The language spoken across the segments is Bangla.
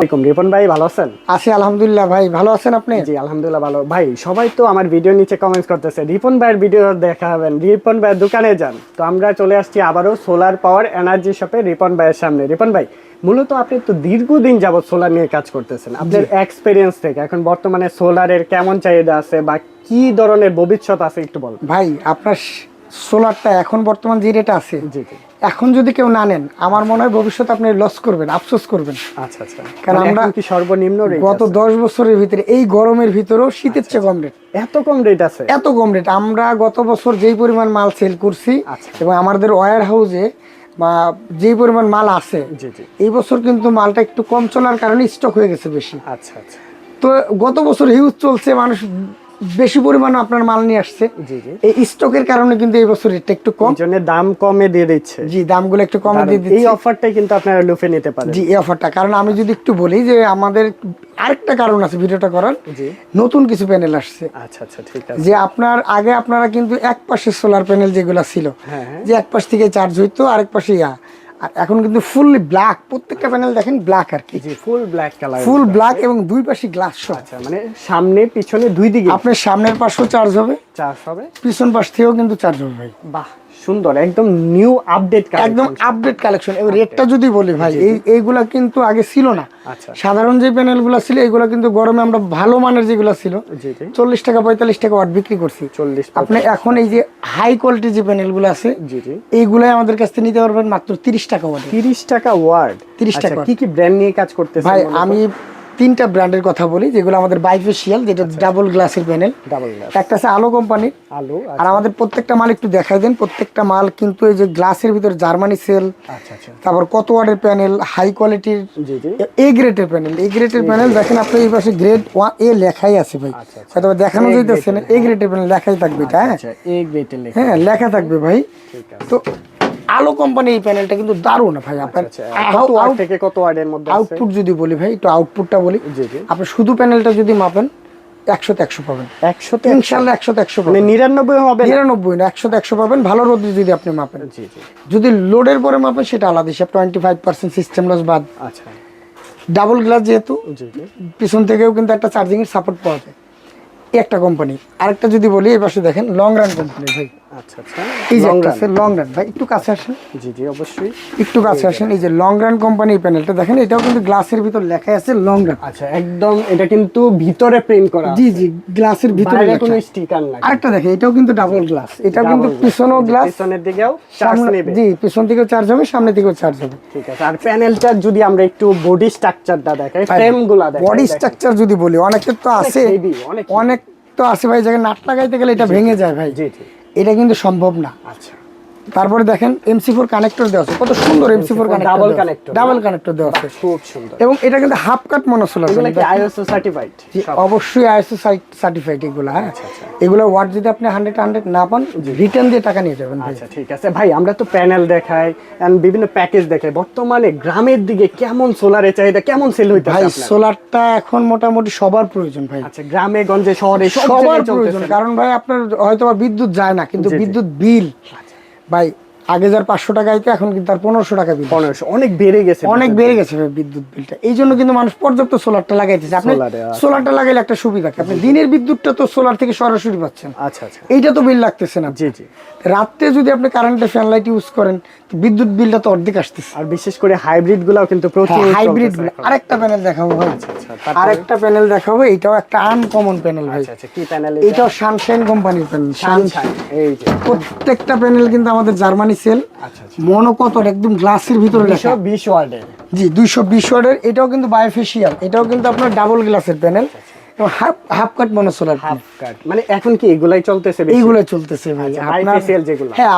রিপন ভাই ভালো আছেন? আছি আলহামদুলিল্লাহ। ভাই ভালো আছেন আপনি? জি আলহামদুলিল্লাহ ভালো। ভাই সবাই তো আমার ভিডিও নিচে কমেন্টস করতেছে রিপন ভাইয়ের ভিডিও দেখাবেন, রিপন ভাইয়ের দোকানে যান। তো আমরা চলে আসছি আবারও সোলার পাওয়ার এনার্জি শপে রিপন ভাইয়ের সামনে। রিপন ভাই, মূলত আপনি তো দীর্ঘদিন যাবত সোলার নিয়ে কাজ করতেছেন, আপনার এক্সপেরিয়েন্স থেকে এখন বর্তমানে সোলারের কেমন চাহিদা আছে বা কি ধরনের ভবিষ্যৎ আছে একটু বলুন। ভাই আপনার সোলারটা এখন বর্তমান যে রেটে আছে, জি জি। এখন যদি কেউ না নেন আমার মনে হয় ভবিষ্যতে আপনি লস করবেন, আফসোস করবেন। আচ্ছা আচ্ছা, কারণ মানে আমরা এখন কি সর্বনিম্ন রেট গত আছে? 10 বছরের ভিতরে এই গরমের ভিতরেও শীতের চেয়ে কম রেট। এত কম রেট আছে? এত কম রেট। আমরা গত বছর যেই পরিমাণ মাল সেল করছি আচ্ছা। এবং আমাদের ওয়্যার হাউসে বা যেই পরিমাণ মাল আছে, জি জি। এই বছর কিন্তু মালটা একটু কম চলার কারণে স্টক হয়ে গেছে বেশি। আচ্ছা আচ্ছা। তো গত বছর হিউজ চলছে, মানুষ বেশি পরিমাণে আপনার মাল নিয়ে আসছে। জি জি। এই স্টকের কারণে কিন্তু এই বছর রেটটা একটু কম। এই জন্য দাম কমে দিয়ে দিচ্ছে। জি, দামগুলো একটু কমে দিয়ে এই দিচ্ছি। অফারটাই কিন্তু আপনারা লুফে নিতে পারেন। জি, এই অফারটা। কারণ আমি যদি একটু বলি যে আমাদের আরেকটা কারণ আছে ভিডিওটা করার। জি। নতুন কিছু প্যানেল আসছে। আচ্ছা আচ্ছা, ঠিক আছে। যে আপনারা কিন্তু এক পাশে সোলার প্যানেল যেগুলো ছিল, হ্যাঁ হ্যাঁ। যে এক পাশ থেকে চার্জ হইতো আরেক পাশে আর এখন কিন্তু ফুললি ব্ল্যাক, প্রত্যেকটা প্যানেল দেখেন ব্ল্যাক আর কি। জি, full black colour. Full black এবং দুই পাশে গ্লাস সহ। আচ্ছা, মানে সামনে পিছনে দুই দিকে আপনার সামনের পাশেও চার্জ হবে, চার্জ হবে, পিছন পাশ থেকেও কিন্তু চার্জ হবে ভাই। বাহ সুন্দর, একদম নিউ আপডেট কালেকশন। একদম আপডেট কালেকশন। এবং রেটটা যদি বলি ভাই, এইগুলা কিন্তু আগে ছিল না। আচ্ছা। সাধারণ যে প্যানেলগুলো ছিল এগুলো কিন্তু গরমে আমরা ভালো মানের যেগুলো ছিল জি জি। 40 টাকা 45 টাকা ওয়াট বিক্রি করছি। 40 আপনি এখন এই যে হাই কোয়ালিটি যে প্যানেলগুলো আছে, জি জি, এইগুলাই আমাদের কাছ থেকে নিতে পারবেন মাত্র 30 টাকা ওয়াট। 30 টাকা ওয়াট। 30 টাকা। কি কি ব্র্যান্ড নিয়ে কাজ করতেছেন ভাই আমি 3টা ব্র্যান্ডের কথা বলি, যেগুলো আমাদের বাইফেশিয়াল, যেটা ডাবল গ্লাসের প্যানেল। Double glass. একটা আছে আলো কোম্পানির। আলো। আর আমাদের প্রত্যেকটা মাল একটু দেখাই দেন। প্রত্যেকটা মাল কিন্তু এই যে গ্লাসের ভিতরে জার্মানি সেল, আচ্ছা আচ্ছা। তারপর কত ওয়াটের প্যানেল, হাই কোয়ালিটির জি জি। এ গ্রেডের প্যানেল। এ গ্রেডের প্যানেল দেখেন আপনি এই পাশে গ্রেড 1 এ লেখাই আছে ভাই। আচ্ছা আচ্ছা। হয়তো দেখানো যাইতেছে না, এ গ্রেডের প্যানেল লেখাই থাকবে এটা। হ্যাঁ আচ্ছা, এই গ্রেটের লেখা। হ্যাঁ, লেখা থাকবে ভাই। ঠিক আছে। তো আলো কোম্পানি এই প্যানেলটা কিন্তু দারুণ ভাই। আপনার আচ্ছা, কত ওয়াট থেকে কত ওয়াটের মধ্যে আছে? আউটপুট যদি বলি ভাই, একটু আউটপুটটা বলি। জি জি। আপনি শুধু প্যানেলটা যদি মাপেন 100 তে 100 পাবেন। 100 তে ইনশাআল্লাহ 100 তে 100 মানে পাবেন। 99 হবে না? 99 না, 100 তে 100 পাবেন। ভালো রোদে যদি আপনি মাপেন। জি জি। যদি লোডের পরে মাপেন সেটা আলাদা হিসাব, 25% সিস্টেম লস বাদ। আচ্ছা। ডাবল গ্লাস যেহেতু, জি জি। পিছন থেকেও কিন্তু একটা চার্জিং এর সাপোর্ট পাওয়া যায়। এই একটা কোম্পানি। আরেকটা যদি বলি, এই পাশে দেখেন লং রান কোম্পানি ভাই। আচ্ছা আচ্ছা। এই যে একটা আছে লং রান ভাই, একটু কাছে আসেন। জি জি, অবশ্যই একটু কাছে আসেন। এই যে লং রান কোম্পানির প্যানেলটা দেখেন, এটাও কিন্তু গ্লাসের ভিতর লেখা আছে লং রান। আচ্ছা, একদম এটা কিন্তু ভিতরে প্রিন্ট করা আছে। জি জি, গ্লাসের ভিতরে বাইরে লেখা। কোনো স্টিকার নাই। আরেকটা দেখেন, এটাও কিন্তু ডাবল গ্লাস। এটাও কিন্তু পিছনেও গ্লাস, পিছনের দিকেও চার্জ নেবে। জি পিছন থেকেও চার্জ হবে, সামনে থেকেও চার্জ হবে। ঠিক আছে। আর প্যানেলটা যদি আমরা একটু বডি স্ট্রাকচারটা দেখাই, ফ্রেমগুলো দেখাই, বডি স্ট্রাকচার যদি বলি, অনেকের তো আছে, হেভি, অনেক তো আছে ভাই, জায়গায় নাট লাগাইতে গেলে এটা ভেঙে যায় ভাই। জি জি। এটা কিন্তু সম্ভব না। আচ্ছা। তারপরে দেখেন MC4 কানেক্টর দেওয়া আছে, কত সুন্দর MC4 double connector, double connector দেওয়া আছে, খুব সুন্দর। এবং এটা কিন্তু হাফ কাট মনোসোলার। এগুলো কি ISO সার্টিফাইড? অবশ্যই ISO সার্টিফাইড এগুলো। হ্যাঁ, আচ্ছা আচ্ছা। এগুলো ওয়াট যদি আপনি 100 না পান, রিটার্ন দিয়ে টাকা নিয়ে যাবেন ভাই। আচ্ছা ঠিক আছে ভাই, আমরা তো প্যানেল দেখাই এন্ড বিভিন্ন প্যাকেজ দেখাই, বর্তমানে গ্রামের দিকে কেমন সোলারের চাহিদা, কেমন সেল হইতেছে ভাই আপনার? সোলারটা এখন মোটামুটি সবার প্রয়োজন ভাই। আচ্ছা, গ্রামে গঞ্জে শহরে সবার প্রয়োজন। কারণ ভাই আপনার হয়তো বা বিদ্যুৎ যায় না, কিন্তু বিদ্যুৎ বিল ভাই আগে যার 500 টাকা আইতো, এখন কিন্তু তার 1500 টাকা বিল। 1500 অনেক বেড়ে গেছে, অনেক বেড়ে গেছে ভাই বিদ্যুৎ বিলটা। এই জন্য কিন্তু মানুষ পর্যাপ্ত সোলারটা লাগাইতেছে। আপনি সোলারটা লাগাইলে একটা সুবিধা কি, আপনি দিনের বিদ্যুৎটা তো সোলার থেকে সরাসরি পাচ্ছেন। আচ্ছা আচ্ছা। এইটা তো বিল লাগতেছে না। জি জি। রাতে যদি আপনি কারেন্টে ফ্যান লাইট ইউজ করেন, তো বিদ্যুৎ বিলটা তো অর্ধেক আসতেছে। আর বিশেষ করে হাইব্রিড গুলাও কিন্তু প্রচুর হাইব্রিড গুলো। আরেকটা প্যানেল দেখাবো ভাই। আরেকটা প্যানেল দেখাবো, এটাও একটা আনকমন প্যানেল ভাই। আচ্ছা আচ্ছা, কি প্যানেল? এটাও সানশাইন কোম্পানির প্যানেল। সানশাইন, এই যে প্রত্যেকটা প্যানেল কিন্তু আমাদের জার্মানি সেল। আচ্ছা আচ্ছা। মনো কত, একদম গ্লাসের ভিতরে লেখা 220 ওয়াটের। জি 220 ওয়াটের। এটাও কিন্তু বায়োফেশিয়াল, এটাও কিন্তু আপনার ডাবল গ্লাসের প্যানেল এবং হাফ কাট মনোসোলার। হাফ কাট মানে এখন কি এগুলাই চলতেছে বেশি? এইগুলাই চলতেছে ভাই। বাইফেশিয়াল যেগুলো। হ্যাঁ,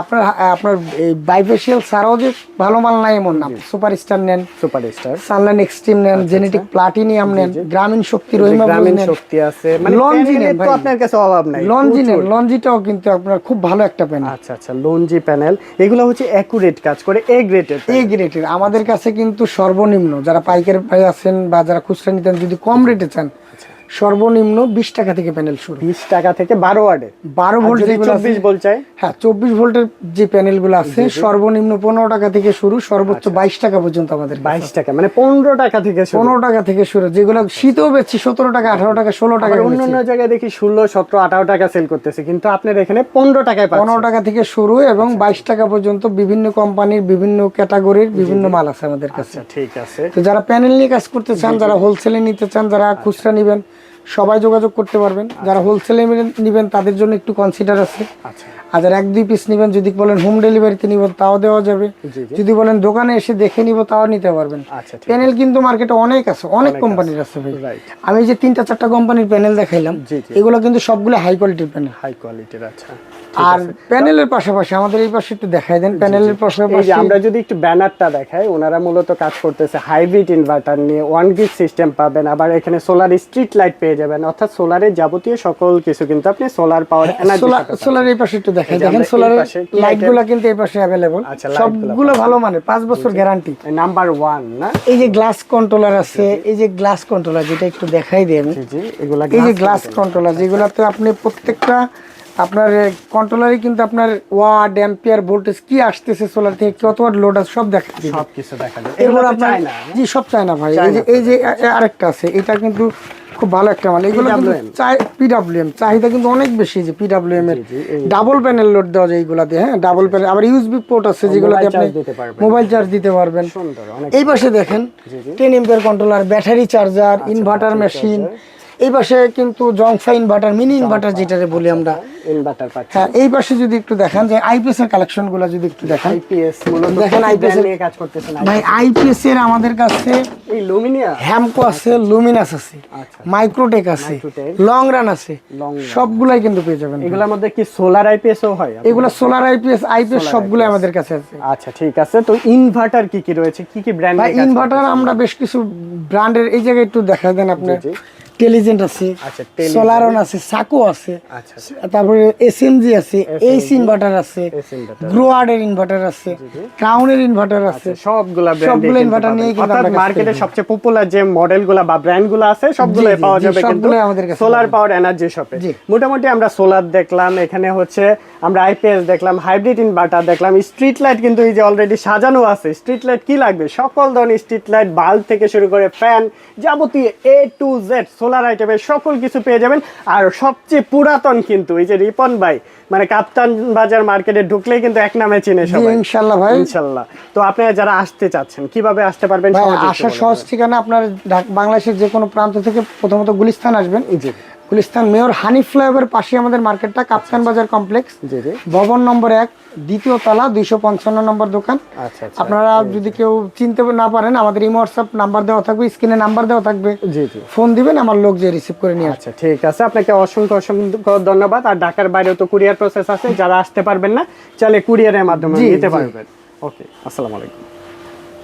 আপনার এই বাইফেশিয়াল ছাড়াও যে ভালো মাল নাই এমন না। সুপারস্টার নেন, সুপারস্টার, সানলাইন এক্সট্রিম নেন, জেনেটিক প্লাটিনিয়াম নেন, গ্রামীণ শক্তি, রহিমা গ্রামীণ শক্তি আছে, মানে লঞ্জি নেন তো আপনার কাছে অভাব নাই। লঞ্জি নেন, লঞ্জিটাও কিন্তু আপনার খুব ভালো একটা প্যানেল। আচ্ছা আচ্ছা, লঞ্জি প্যানেল এগুলো হচ্ছে একুরেট কাজ করে, এ গ্রেডের। এ গ্রেডের আমাদের কাছে কিন্তু সর্বনিম্ন, যারা পাইকারি ভাই আছেন বা যারা খুচরা নিতেন, যদি কম রেটে চান সর্বনিম্ন 20 টাকা থেকে প্যানেল শুরু। 20 টাকা থেকে 12 ওয়াটের 12 ভোল্ট যদি যেগুলো 24 ভোল্ট চাই, হ্যাঁ 24 ভোল্টের যে প্যানেলগুলো আছে সর্বনিম্ন 15 টাকা থেকে শুরু, সর্বোচ্চ 22 টাকা পর্যন্ত আমাদের 22 টাকা মানে 15 টাকা থেকে শুরু। 15 টাকা থেকে শুরু, যেগুলো শীতেও বেচছি 17 টাকা 18 টাকা 16 টাকা। অন্য অন্য জায়গায় দেখি 16 17 18 টাকা সেল করতেছে, কিন্তু আপনার এখানে 15 টাকায় পাচ্ছেন। 15 টাকা থেকে শুরু এবং 22 টাকা পর্যন্ত বিভিন্ন কোম্পানির বিভিন্ন ক্যাটাগরির বিভিন্ন মাল আছে আমাদের কাছে। আচ্ছা ঠিক আছে। তো যারা প্যানেল নিয়ে কাজ করতে চান, যারা হোলসেলে নিতে চান, যারা খুচরা নেবেন, সবাই যোগাযোগ করতে পারবেন। যারা হোলসেলে নেবেন তাদের জন্য একটু কনসিডার আছে। আচ্ছা আর যারা 1-2 পিস নেবেন, যদি বলেন হোম ডেলিভারিতে নিবেন তাও দেওয়া যাবে, জি জি। যদি বলেন দোকানে এসে দেখে নিব তাও নিতে পারবেন। আচ্ছা ঠিক প্যানেল কিন্তু মার্কেটে অনেক আছে, অনেক কোম্পানির আছে ভাই। রাইট। আমি যে 3-4টা কোম্পানির প্যানেল দেখাইলাম, জি জি। এগুলো কিন্তু সবগুলো হাই কোয়ালিটির প্যানেল। হাই কোয়ালিটির। আচ্ছা আর প্যানেলের পাশাপাশি আমাদের এই পাশে একটু দেখাই দেন, প্যানেলের এই পাশাপাশি যে আমরা যদি একটু ব্যানারটা দেখাই, ওনারা মূলত কাজ করতেছে হাইব্রিড ইনভার্টার নিয়ে। 1 গিগ সিস্টেম পাবেন, আবার এখানে সোলার স্ট্রিট লাইট পেয়ে যাবেন, অর্থাৎ সোলারের যাবতীয় সকল কিছু কিন্তু আপনি সোলার পাওয়ার এনার্জি। সোলার এই পাশে একটু দেখাই, এই যে দেখেন আমরা এই সোলারের পাশে কি লাইটগুলো কিন্তু এই পাশে अवेलेबल। আচ্ছা, লাইটগুলো সবগুলো ভালো মানে 5 বছর গ্যারান্টি। নাম্বার 1 না? এই যে গ্লাস কন্ট্রোলার আছে, এই যে গ্লাস কন্ট্রোলার যেটা একটু দেখাই দিই আমি। জি জি। এগুলা এই যে গ্লাস কন্ট্রোলার যেগুলাতে আপনি প্রত্যেকটা আপনার কন্ট্রোলারই কিন্তু আপনার ওয়াট অ্যাম্পিয়ার ভোল্টেজ কি আসতেছে সোলার থেকে, কত ওয়াট লোড আছে সব দেখা দিবে। সবকিছু দেখা যায়। এরপর এগুলো আপনার চাই না? জি সব চায় না ভাই। এই যে আরেকটা আছে, এটা কিন্তু খুব ভালো একটা মাল। এগুলো কিন্তু পিডব্লিউএম চাহিদা কিন্তু অনেক বেশি। যে পিডব্লিউএম এর ডাবল প্যানেল লোড দেওয়া যায় এইগুলাতে, হ্যাঁ ডাবল প্যানেল। আবার ইউএসবি পোর্ট আছে যেগুলোতে আপনি মোবাইল চার্জ দিতে পারবেন। সুন্দর অনেক। এই পাশে দেখেন 10 ampere controller, battery charger, inverter machine. এই পাশে কিন্তু জংফা ইনভার্টার, মিনি ইনভার্টার যেটারে বলি আমরা, ইনভার্টার পাচ্ছেন। হ্যাঁ। এই পাশে যদি একটু দেখান যে আইপিএস এর কালেকশন গুলো যদি একটু দেখান, আইপিএস মূলত দেখেন আইপিএস নিয়ে কাজ করতেছেন। ভাই আইপিএস এর আমাদের কাছে এই লুমিনিয়া, হ্যামকো আছে, লুমিনাস আছে, আচ্ছা মাইক্রোটেক আছে, লং রান আছে, সবগুলাই কিন্তু পেয়ে যাবেন। এগুলোর মধ্যে কি সোলার আইপিএসও হয়? এগুলো সোলার আইপিএস সবগুলো আমাদের কাছে আছে। আচ্ছা ঠিক আছে। তো ইনভার্টার কি কি রয়েছে, কি কি ব্র্যান্ড? ভাই ইনভার্টার আমরা বেশ কিছু ব্র্যান্ডের, এই জায়গায় একটু দেখা দেন আপনি। টেলিজেন্ট আছে, আচ্ছা সোলারন আছে, সাকো আছে, আচ্ছা তারপরে এসএমজি আছে, এইচ ইনভার্টার আছে, গ্রোয়ার্ডের ইনভার্টার আছে, ক্রাউনের ইনভার্টার আছে। সবগুলা সবগুলো ইনভার্টার নিয়ে কিন্তু অর্থাৎ মার্কেটে সবচেয়ে পপুলার যে মডেলগুলো বা ব্র্যান্ডগুলো আছে সবগুলাই পাওয়া যাবে কিন্তু সোলার পাওয়ার এনার্জি শপে। মোটামুটি আমরা সোলার দেখলাম, এখানে হচ্ছে আমরা আইপিএস দেখলাম, হাইব্রিড ইনভার্টার দেখলাম, স্ট্রিট লাইট কিন্তু এই যে অলরেডি সাজানো আছে। স্ট্রিট লাইট কি লাগবে সকল ধরনের স্ট্রিট লাইট, বাল্ব থেকে শুরু করে ফ্যান, যাবতীয় A to Z সোলার আইটেমের সকল কিছু পেয়ে যাবেন। আর সবচেয়ে পুরাতন কিন্তু এই যে রিপন ভাই, মানে কাপ্তান বাজার মার্কেটে ঢুকলেই কিন্তু এক নামে চিনে সবাই। ইনশাআল্লাহ ভাই, ইনশাআল্লাহ। তো আপনারা যারা আসতে চাচ্ছেন কিভাবে আসতে পারবেন? আসার সহজ ঠিকানা আপনার বাংলাদেশের যে কোনো প্রান্ত থেকে প্রথমত গুলিস্তান আসবেন। জি। গুলিস্তান মেয়র হানিফ ফ্লাইওভারের পাশে আমাদের মার্কেটটা, কাপ্তান বাজার কমপ্লেক্স, জি জি। ভবন নম্বর 1, দ্বিতীয় তলা, 255 নম্বর দোকান। আচ্ছা আচ্ছা। আপনারা যদি কেউ চিনতে না পারেন, আমাদের ইমো হোয়াটসঅ্যাপ নাম্বার দেওয়া থাকবে, স্ক্রিনে নাম্বার দেওয়া থাকবে, জি জি। ফোন দিবেন, আমার লোক যে রিসিভ করে নিয়ে আসবে। আচ্ছা ঠিক আছে, আপনাকে অসংখ্য অসংখ্য ধন্যবাদ। আর ঢাকার বাইরেও তো কুরিয়ার প্রসেস আছে, যারা আসতে পারবেন না চাইলে কুরিয়ারের মাধ্যমে নিতে পারবেন। ওকে, আসসালামু আলাইকুম।